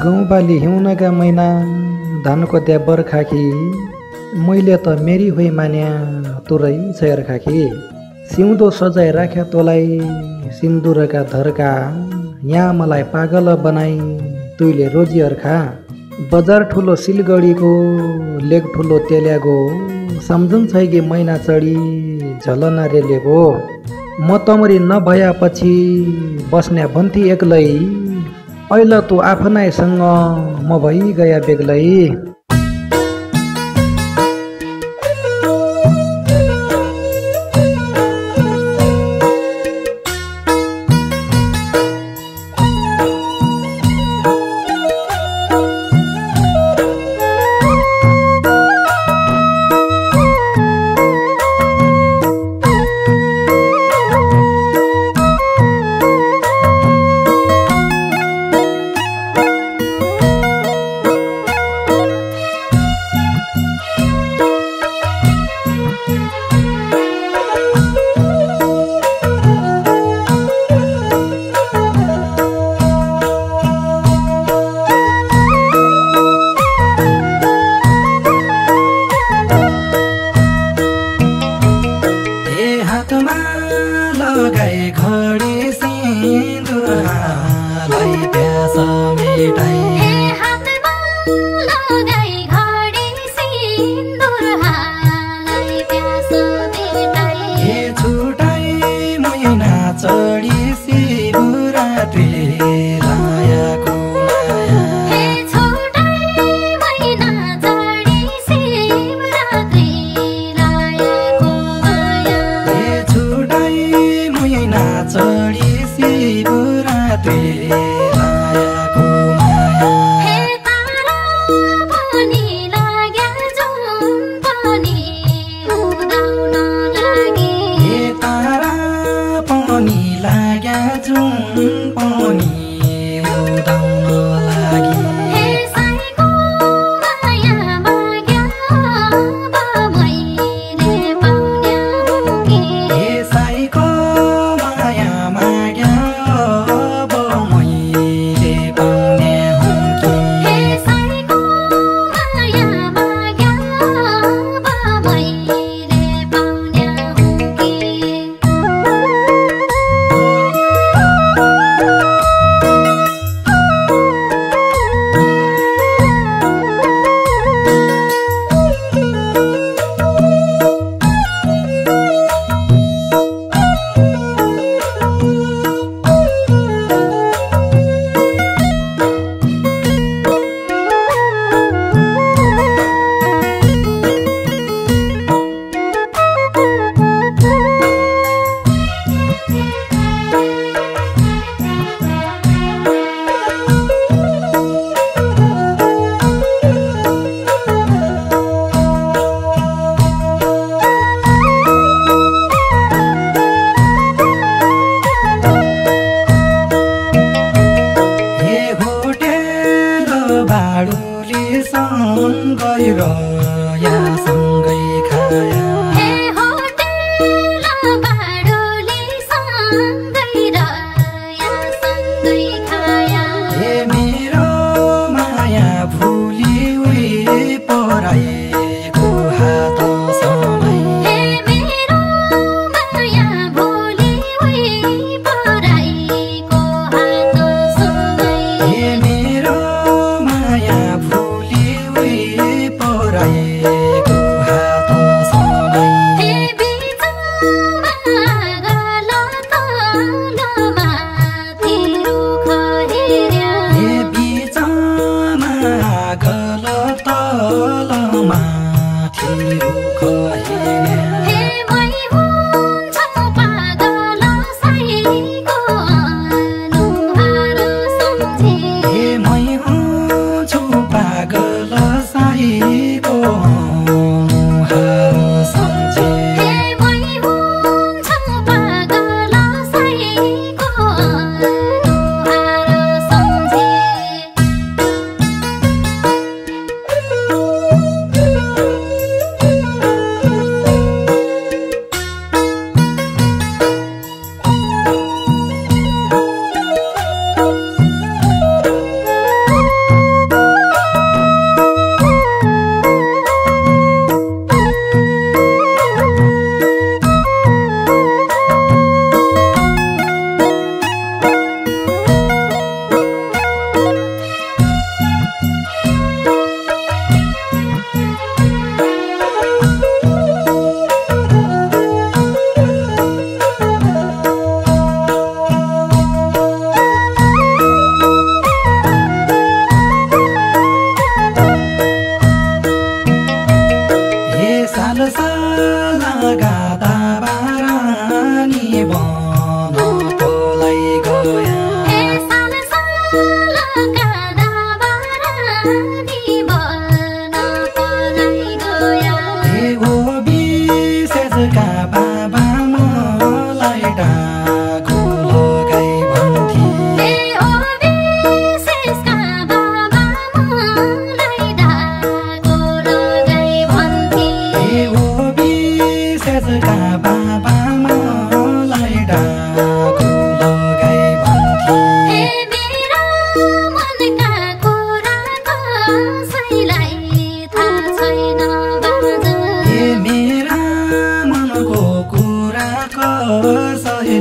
गाउँ बाली हिउँनका मैना धानको द्या बर्खाखी मैले त मेरी होइ मान्या तुरै छयर खाखी सिउँदो सजाय राख्या तँलाई सिन्दुरका धर्का यहाँ मलाई पागल बनाई तुइले रोजी अर्खा बजार ठुलो सिलगढीको लेक ठुलो तेल्यागो सम्झुन छैगी मैना चढी झलना रेलेगो म तमरी नभएपछि बस्ने भन्थी एक्लै ऐल तँ आफ्नैसँग म भइ गया बेग्लै लगाए घडी सिन्दुरलाई प्यास मेटाई छुटाई मैना चढी शिवरात्रिले लायाको चढी शिवरात्रिले लायाको माया हे तारा पनि लाग्या जुन पनि उदाउन लागि हे तारा पनि लाग्या जुन पनि उदाउन लागि हे साईको माया माग्या मैले पाउन्या हुँकी हे साईको माया माग्या अब मैले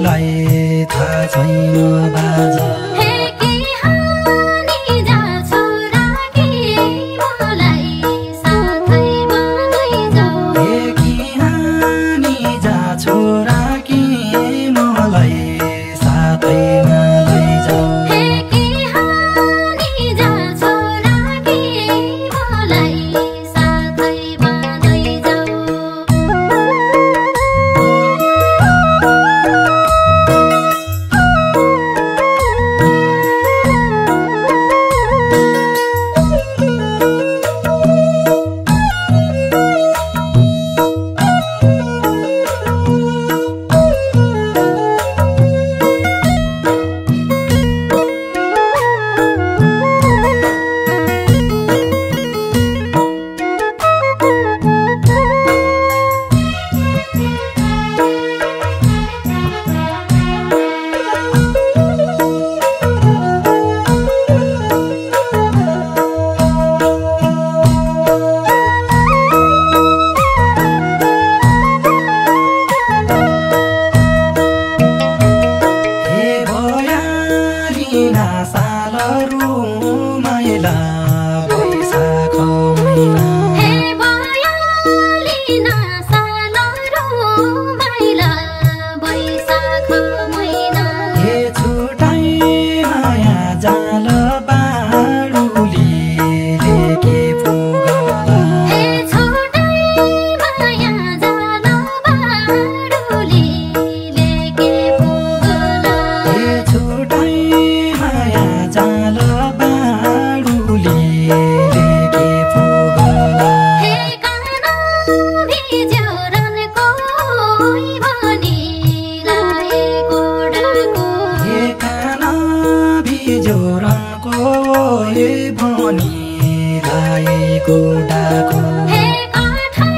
तिमीलाई थाहा छैन बाजा हे के हानि जाछु राखी मलाई साथैमा लैजाऊ हे कि हानि जाछु राखी मलाई साथैमा लैजाऊ हे के हानि जाछु राखी मलाई साथैमा लैजाऊ हे भयालिना सालरू माइला बैशाख महिना हे छुटाई माया जाल बाडुली लेके पुगला हे छुटाई माया जाल बाडुली लेके पुगला हे छुटाई माया जाल बाडुली लेके पुगला हे काना भिज्योरनको भनी लागेको डाको हे काना भिज्योरनको भनी लागेको डाको हे काठै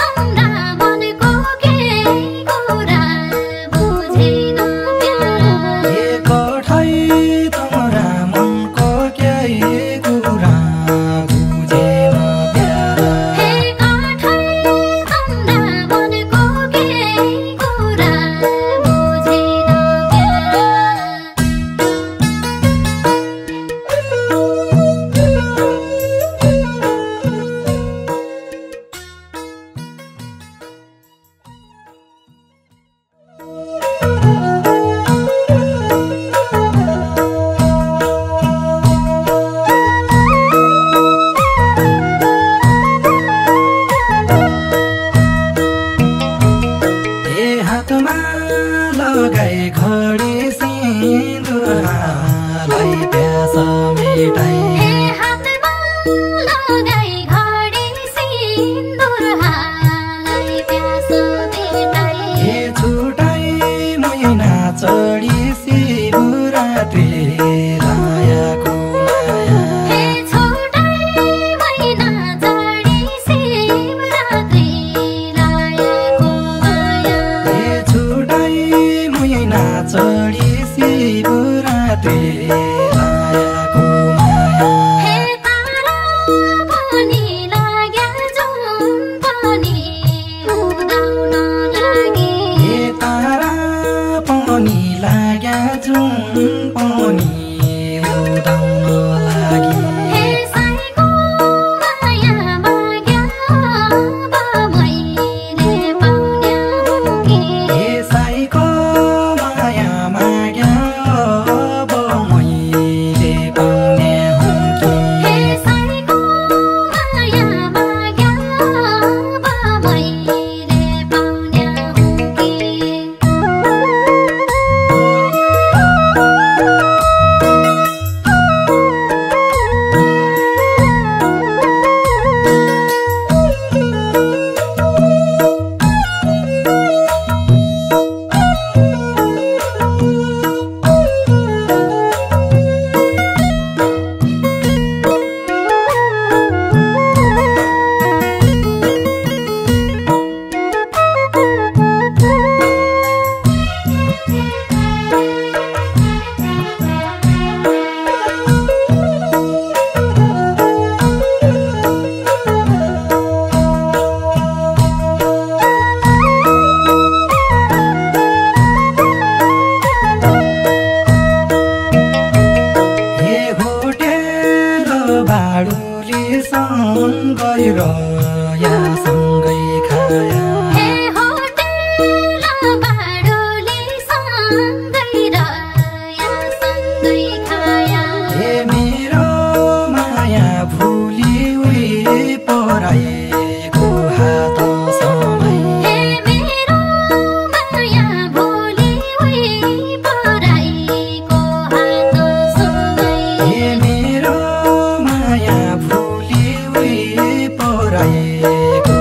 तम्रा मनको के कुरा बुझेन प्यारा हे कठै तम्रा मनको केही कुरा बुझेन प्यारा हे काठै तम्रा मनको के कुरा बुझेन प्यारा हे हातमा लगाई घडी सिन्दुरलाई प्यास मेटाई हे हातमा लगाई घडी सिन्दुर हालै प्यास मेटाई हे छुटाई महिना चढी शिवरात्रि लायाको माया हे छोटाई महिना चढी शिवरात्रि लायको माया हे छुटाई महिना चढी शिवरात्रि लायाको माया हे तारा पनि लाग्या जुन पनि उदाउन लागे हे तारा पनि लाग्या जुन पनि उदाउन लागि हे साईको माया माग्या अब मैले पाउन्या हुँ कि हे साईको माया माग्या पुर्याएको